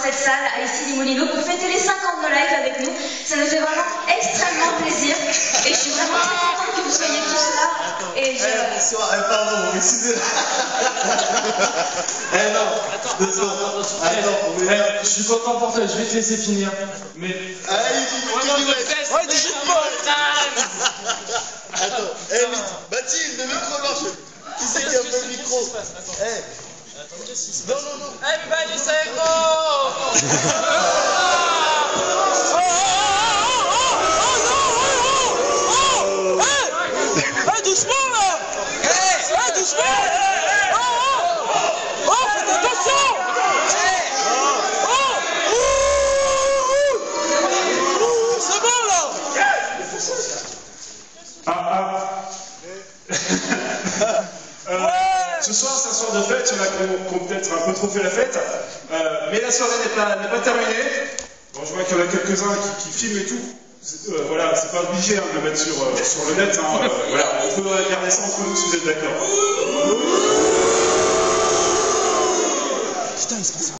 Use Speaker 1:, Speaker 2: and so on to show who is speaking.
Speaker 1: cette salle à Issy-les-Moulineaux pour fêter les 50 de live avec nous. Ça nous fait vraiment extrêmement plaisir et je suis vraiment très contente que vous soyez tous là. Et
Speaker 2: bonsoir, pardon, excusez-moi. Non,
Speaker 3: je suis content pour toi, je vais te laisser finir. Mais.
Speaker 2: Ouais, dis attends, Mathilde, le micro marche. Qui c'est qui a fait le micro? Non.
Speaker 4: Everybody say go!
Speaker 3: Hey, doucement là! Hey, doucement! Faites attention! C'est bon là!
Speaker 5: Ce soir, c'est un soir de fête, il y en a qui ont peut-être un peu trop fait la fête, mais la soirée n'est pas terminée. Bon, je vois qu'il y en a quelques-uns qui filment et tout. Voilà, c'est pas obligé de le mettre sur le net. Voilà, on peut garder ça entre nous si vous êtes d'accord.
Speaker 3: Putain, il se passe